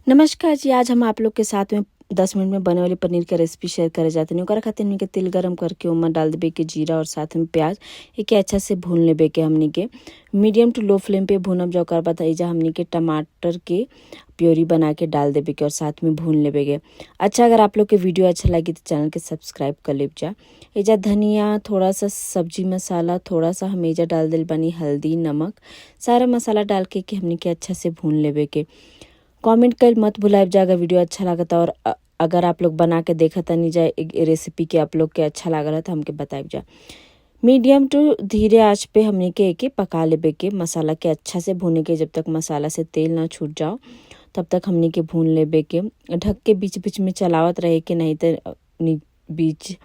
नमस्कार जी। आज हम आप लोग के साथ में 10 मिनट में बने वाली पनीर का रेसिपी शेयर करे जाते हैं। ओकरा खातिर हमनी के तेल गरम करके ओमा डाल देबे के जीरा और साथ में प्याज एके अच्छा से भून लेबे के हमनी के मीडियम टू लो फ्लेम पे भूनब जा। ओकर बाद एजा हमनी के टमाटर के प्योरी बना के डाल देबे के और साथ में भून लेबे के। अच्छा, अगर आप लोग के वीडियो अच्छा लगी तो चैनल के सब्सक्राइब कर लेब जा। एजा धनिया, थोड़ा सा सब्जी मसाला, थोड़ा सा हम एजा डाल दिल बनी हल्दी, नमक, सारा मसाला डाल के हमनी के अच्छा से भून लेबे के। कमेंट कर मत भुलाइब जा अगर वीडियो अच्छा लागता, और अगर आप लोग बना के देखा तनी जा रेसिपी के आप लोग के अच्छा लागल तो हमके बताइब जा। मीडियम टू धीरे आंच पे हमने के एके पका लेबे के। मसाला के अच्छा से भूने के, जब तक मसाला से तेल ना छूट जाओ तब तक हमने के भून लेबे के। ढक के बीच बीच में चलावत रहे के, नहीं तो बीच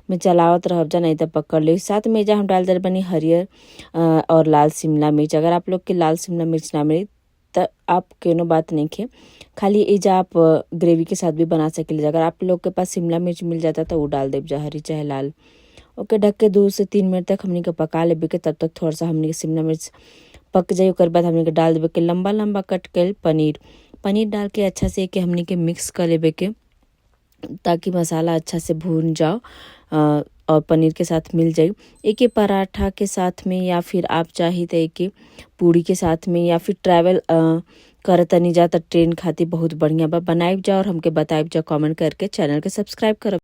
में चलावत रहब जा, नहीं तो पकड़ ले। साथ में जा हम डाल दे बनी हरियर और लाल शिमला मिर्च। अगर आप लोग के लाल शिमला मिर्च ना मिले तो आप कोनो बात नहीं खे, खाली एजा आप ग्रेवी के साथ भी बना सकेले। अगर आप लोग के पास शिमला मिर्च मिल जाता तो वो डाल देब जा, हरी चाहे लाल। ओके, ढक के 2 से 3 मिनट तक हमनी के पका लेबे के। तब तक थोड़ा सा हमनी के शिमला मिर्च पक जाए। ओकर बाद हमनी के डाल देबे के लंबा लंबा कट के पनीर डाल के अच्छा से के हमनी के मिक्स कर लेबे के, ताकि मसाला अच्छा से भून जाओ और पनीर के साथ मिल जाए। एके पराठा के साथ में, या फिर आप चाही तो एके पूड़ी के साथ में, या फिर ट्रैवल करतनी जा तो ट्रेन खातिर बहुत बढ़िया बा। बनाइब जा और हमके बताइब जा कमेंट करके। चैनल के सब्सक्राइब करब।